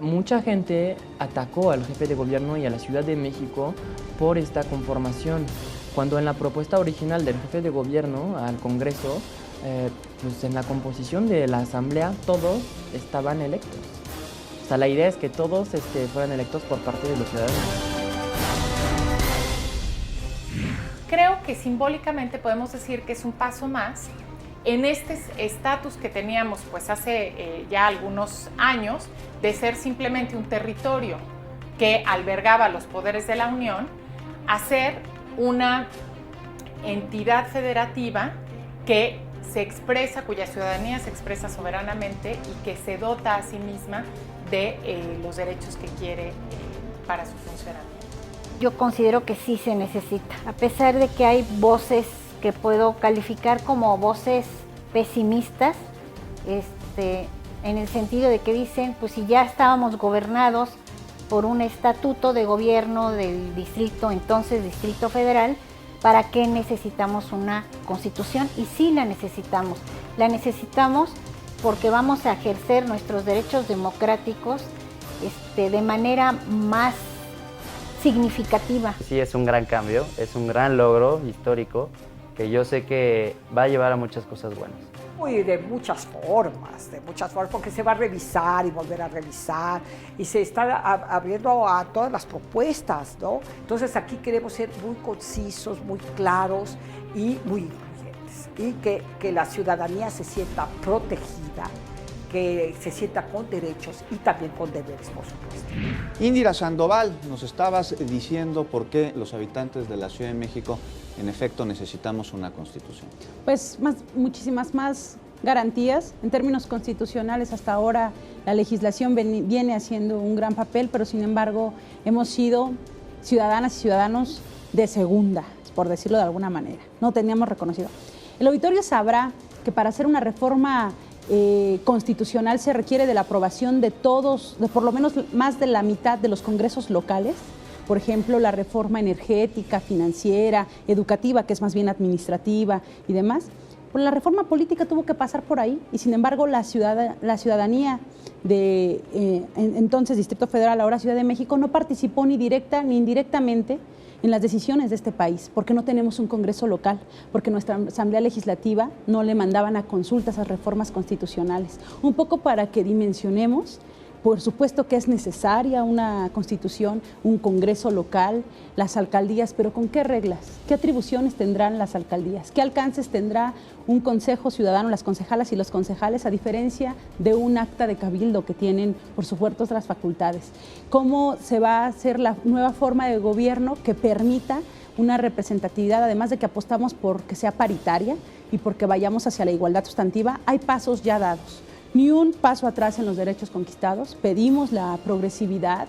mucha gente atacó al jefe de gobierno y a la Ciudad de México por esta conformación, cuando en la propuesta original del jefe de gobierno al Congreso, pues en la composición de la Asamblea todos estaban electos. O sea, la idea es que todos fueran electos por parte de los ciudadanos. Creo que simbólicamente podemos decir que es un paso más en este estatus que teníamos pues hace ya algunos años de ser simplemente un territorio que albergaba los poderes de la Unión, a ser una entidad federativa que se expresa, cuya ciudadanía se expresa soberanamente y que se dota a sí misma de los derechos que quiere para su funcionamiento. Yo considero que sí se necesita, a pesar de que hay voces que puedo calificar como voces pesimistas, en el sentido de que dicen, pues si ya estábamos gobernados por un estatuto de gobierno del distrito, entonces Distrito Federal, ¿para qué necesitamos una constitución? Y sí la necesitamos porque vamos a ejercer nuestros derechos democráticos de manera más significativa. Sí, es un gran cambio, es un gran logro histórico que yo sé que va a llevar a muchas cosas buenas. Y de muchas formas, porque se va a revisar y volver a revisar y se está abriendo a todas las propuestas, ¿no? Entonces aquí queremos ser muy concisos, muy claros y muy incluyentes y que la ciudadanía se sienta protegida, que se sienta con derechos y también con deberes, por supuesto. Indira Sandoval, nos estabas diciendo por qué los habitantes de la Ciudad de México en efecto necesitamos una constitución. Pues muchísimas más garantías. En términos constitucionales, hasta ahora la legislación viene haciendo un gran papel, pero sin embargo hemos sido ciudadanas y ciudadanos de segunda, por decirlo de alguna manera. No teníamos reconocido. El auditorio sabrá que para hacer una reforma constitucional se requiere de la aprobación de todos, de por lo menos más de la mitad de los congresos locales. Por ejemplo, la reforma energética, financiera, educativa, que es más bien administrativa y demás. Pues la reforma política tuvo que pasar por ahí y sin embargo la ciudadanía de entonces Distrito Federal, ahora Ciudad de México, no participó ni directa ni indirectamente en las decisiones de este país, porque no tenemos un Congreso local, porque nuestra Asamblea Legislativa no le mandaban a consulta esas reformas constitucionales. Un poco para que dimensionemos. Por supuesto que es necesaria una constitución, un congreso local, las alcaldías, pero ¿con qué reglas? ¿Qué atribuciones tendrán las alcaldías? ¿Qué alcances tendrá un consejo ciudadano, las concejalas y los concejales, a diferencia de un acta de cabildo que tienen, por supuesto, otras facultades? ¿Cómo se va a hacer la nueva forma de gobierno que permita una representatividad, además de que apostamos por que sea paritaria y porque vayamos hacia la igualdad sustantiva? Hay pasos ya dados. Ni un paso atrás en los derechos conquistados, pedimos la progresividad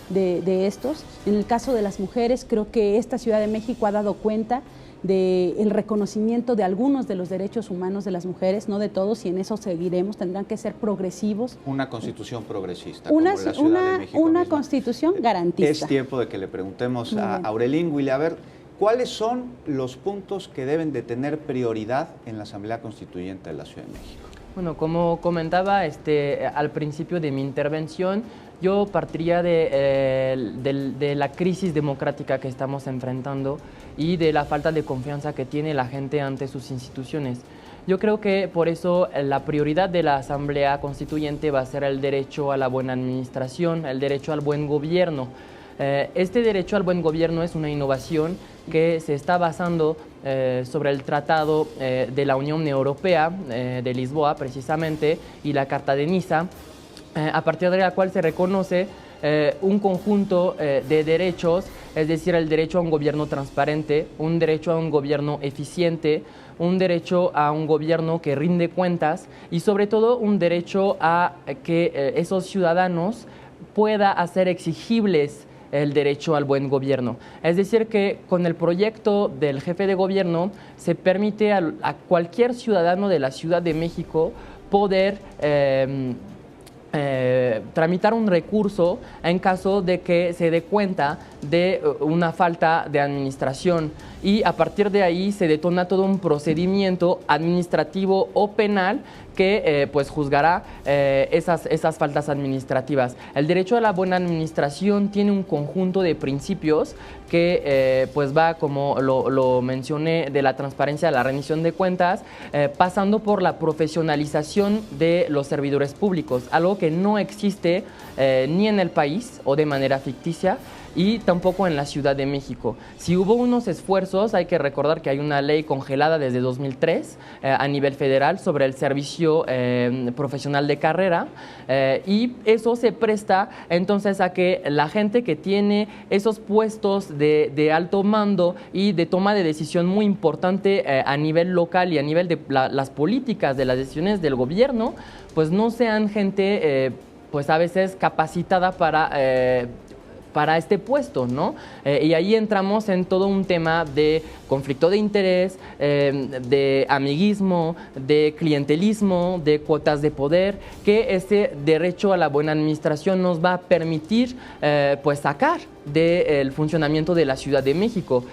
de estos. En el caso de las mujeres, creo que esta Ciudad de México ha dado cuenta del reconocimiento de algunos de los derechos humanos de las mujeres, no de todos, y en eso seguiremos, tendrán que ser progresivos. Una constitución progresista, como la Ciudad de México una misma. Constitución garantista. Es tiempo de que le preguntemos a Aurelín Willy, a ver, ¿cuáles son los puntos que deben de tener prioridad en la Asamblea Constituyente de la Ciudad de México? Bueno, como comentaba al principio de mi intervención, yo partiría de la crisis democrática que estamos enfrentando y de la falta de confianza que tiene la gente ante sus instituciones. Yo creo que por eso la prioridad de la Asamblea Constituyente va a ser el derecho a la buena administración, el derecho al buen gobierno. Este derecho al buen gobierno es una innovación que se está basando sobre el Tratado de la Unión Europea de Lisboa, precisamente, y la Carta de Niza, a partir de la cual se reconoce un conjunto de derechos, es decir, el derecho a un gobierno transparente, un derecho a un gobierno eficiente, un derecho a un gobierno que rinde cuentas y sobre todo un derecho a que esos ciudadanos pueda hacer exigibles el derecho al buen gobierno. Es decir, que con el proyecto del jefe de gobierno se permite a cualquier ciudadano de la Ciudad de México poder tramitar un recurso en caso de que se dé cuenta de una falta de administración y a partir de ahí se detona todo un procedimiento administrativo o penal que pues juzgará esas faltas administrativas. El derecho a la buena administración tiene un conjunto de principios que pues va, como lo mencioné, de la transparencia a la rendición de cuentas, pasando por la profesionalización de los servidores públicos, algo que no existe ni en el país o de manera ficticia, y tampoco en la Ciudad de México. Si hubo unos esfuerzos, hay que recordar que hay una ley congelada desde 2003 a nivel federal sobre el servicio profesional de carrera, y eso se presta entonces a que la gente que tiene esos puestos de alto mando y de toma de decisión muy importante a nivel local y a nivel de las políticas, de las decisiones del gobierno, pues no sean gente pues a veces capacitada para este puesto, ¿no? Y ahí entramos en todo un tema de conflicto de interés, de amiguismo, de clientelismo, de cuotas de poder, que ese derecho a la buena administración nos va a permitir pues sacar del funcionamiento de la Ciudad de México,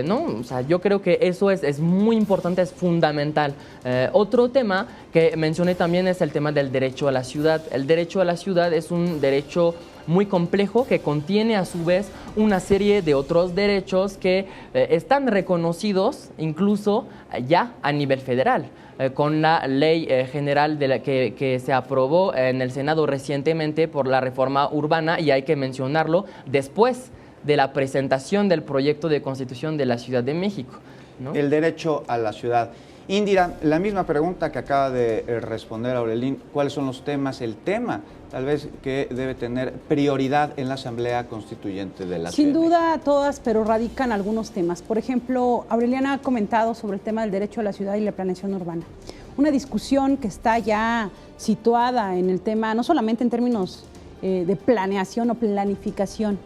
¿no? O sea, yo creo que eso es muy importante, es fundamental. Otro tema que mencioné también es el tema del derecho a la ciudad. El derecho a la ciudad es un derecho muy complejo que contiene a su vez una serie de otros derechos que están reconocidos incluso ya a nivel federal. Con la ley general que se aprobó en el Senado recientemente por la reforma urbana, y hay que mencionarlo después de la presentación del proyecto de Constitución de la Ciudad de México, ¿no? El derecho a la ciudad. Indira, la misma pregunta que acaba de responder Aurelín, ¿cuáles son los temas, el tema tal vez que debe tener prioridad en la Asamblea Constituyente de la Ciudad? Sin duda todas, pero radican algunos temas. Por ejemplo, Aureliana ha comentado sobre el tema del derecho a la ciudad y la planeación urbana. Una discusión que está ya situada en el tema, no solamente en términos de planeación o planificación,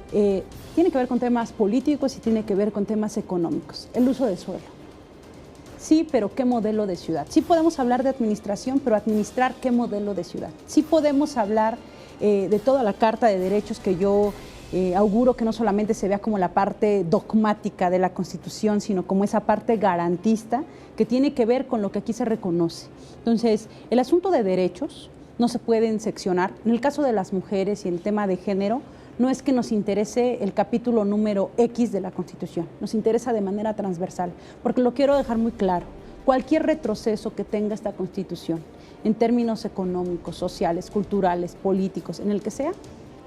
tiene que ver con temas políticos y tiene que ver con temas económicos. El uso del suelo. Sí, pero ¿qué modelo de ciudad? Sí podemos hablar de administración, pero administrar ¿qué modelo de ciudad? Sí podemos hablar de toda la Carta de Derechos que yo auguro que no solamente se vea como la parte dogmática de la Constitución, sino como esa parte garantista que tiene que ver con lo que aquí se reconoce. Entonces, el asunto de derechos no se pueden seccionar. En el caso de las mujeres y el tema de género, no es que nos interese el capítulo número X de la Constitución, nos interesa de manera transversal, porque lo quiero dejar muy claro. Cualquier retroceso que tenga esta Constitución, en términos económicos, sociales, culturales, políticos, en el que sea,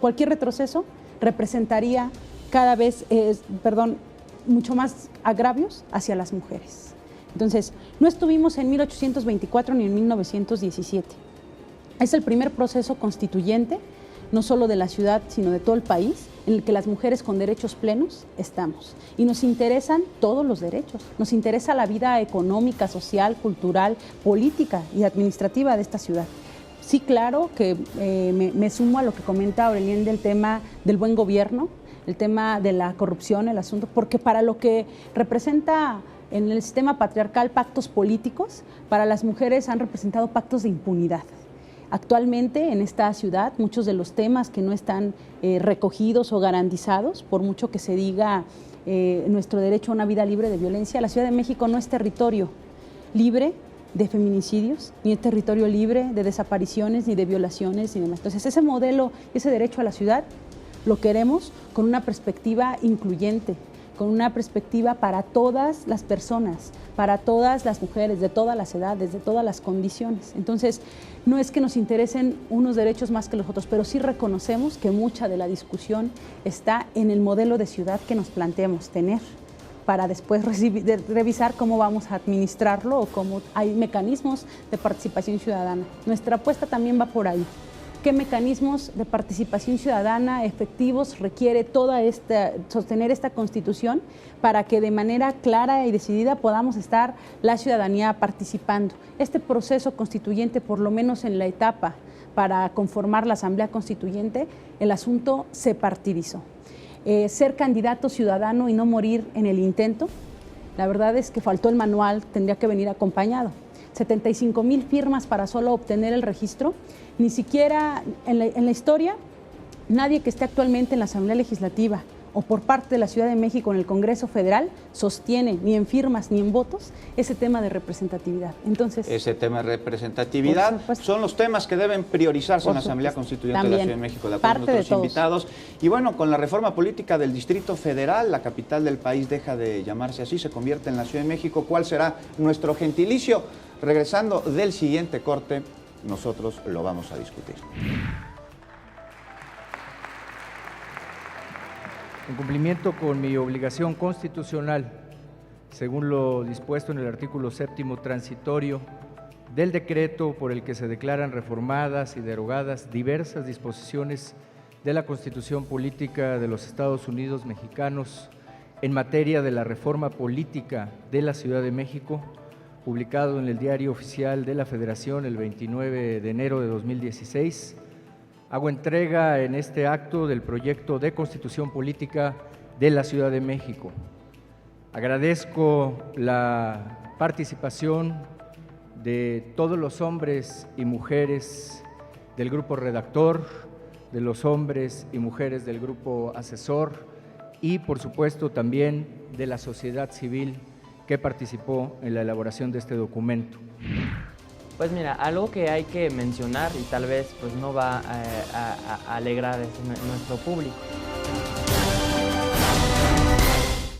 cualquier retroceso representaría cada vez, mucho más agravios hacia las mujeres. Entonces, no estuvimos en 1824 ni en 1917. Es el primer proceso constituyente, no solo de la ciudad, sino de todo el país, en el que las mujeres con derechos plenos estamos. Y nos interesan todos los derechos. Nos interesa la vida económica, social, cultural, política y administrativa de esta ciudad. Sí, claro que me sumo a lo que comenta Aurelien del tema del buen gobierno, el tema de la corrupción, el asunto, porque para lo que representa en el sistema patriarcal pactos políticos, para las mujeres han representado pactos de impunidad. Actualmente en esta ciudad muchos de los temas que no están recogidos o garantizados, por mucho que se diga nuestro derecho a una vida libre de violencia, la Ciudad de México no es territorio libre de feminicidios, ni es territorio libre de desapariciones, ni de violaciones, ni demás. Entonces ese modelo, ese derecho a la ciudad, lo queremos con una perspectiva incluyente, con una perspectiva para todas las personas, para todas las mujeres, de todas las edades, de todas las condiciones. Entonces, no es que nos interesen unos derechos más que los otros, pero sí reconocemos que mucha de la discusión está en el modelo de ciudad que nos planteamos tener, para después revisar cómo vamos a administrarlo o cómo hay mecanismos de participación ciudadana. Nuestra apuesta también va por ahí. ¿Qué mecanismos de participación ciudadana efectivos requiere sostener esta Constitución para que de manera clara y decidida podamos estar la ciudadanía participando? Este proceso constituyente, por lo menos en la etapa para conformar la Asamblea Constituyente, el asunto se partidizó. Ser candidato ciudadano y no morir en el intento, la verdad es que faltó el manual, tendría que venir acompañado. 75,000 firmas para solo obtener el registro. Ni siquiera en la historia, nadie que esté actualmente en la Asamblea Legislativa o por parte de la Ciudad de México en el Congreso Federal sostiene ni en firmas ni en votos ese tema de representatividad. Entonces, ese tema de representatividad son los temas que deben priorizarse en la Asamblea Constituyente de la Ciudad de México, de acuerdo con nuestros invitados. Y bueno, con la reforma política del Distrito Federal, la capital del país deja de llamarse así, se convierte en la Ciudad de México. ¿Cuál será nuestro gentilicio? Regresando del siguiente corte, nosotros lo vamos a discutir. En cumplimiento con mi obligación constitucional, según lo dispuesto en el artículo 7º transitorio del decreto por el que se declaran reformadas y derogadas diversas disposiciones de la Constitución Política de los Estados Unidos Mexicanos en materia de la reforma política de la Ciudad de México, publicado en el Diario Oficial de la Federación el 29 de enero de 2016, hago entrega en este acto del proyecto de Constitución Política de la Ciudad de México. Agradezco la participación de todos los hombres y mujeres del grupo redactor, de los hombres y mujeres del grupo asesor y, por supuesto, también de la sociedad civil que participó en la elaboración de este documento. Pues mira, algo que hay que mencionar y tal vez pues no va a alegrar a nuestro público,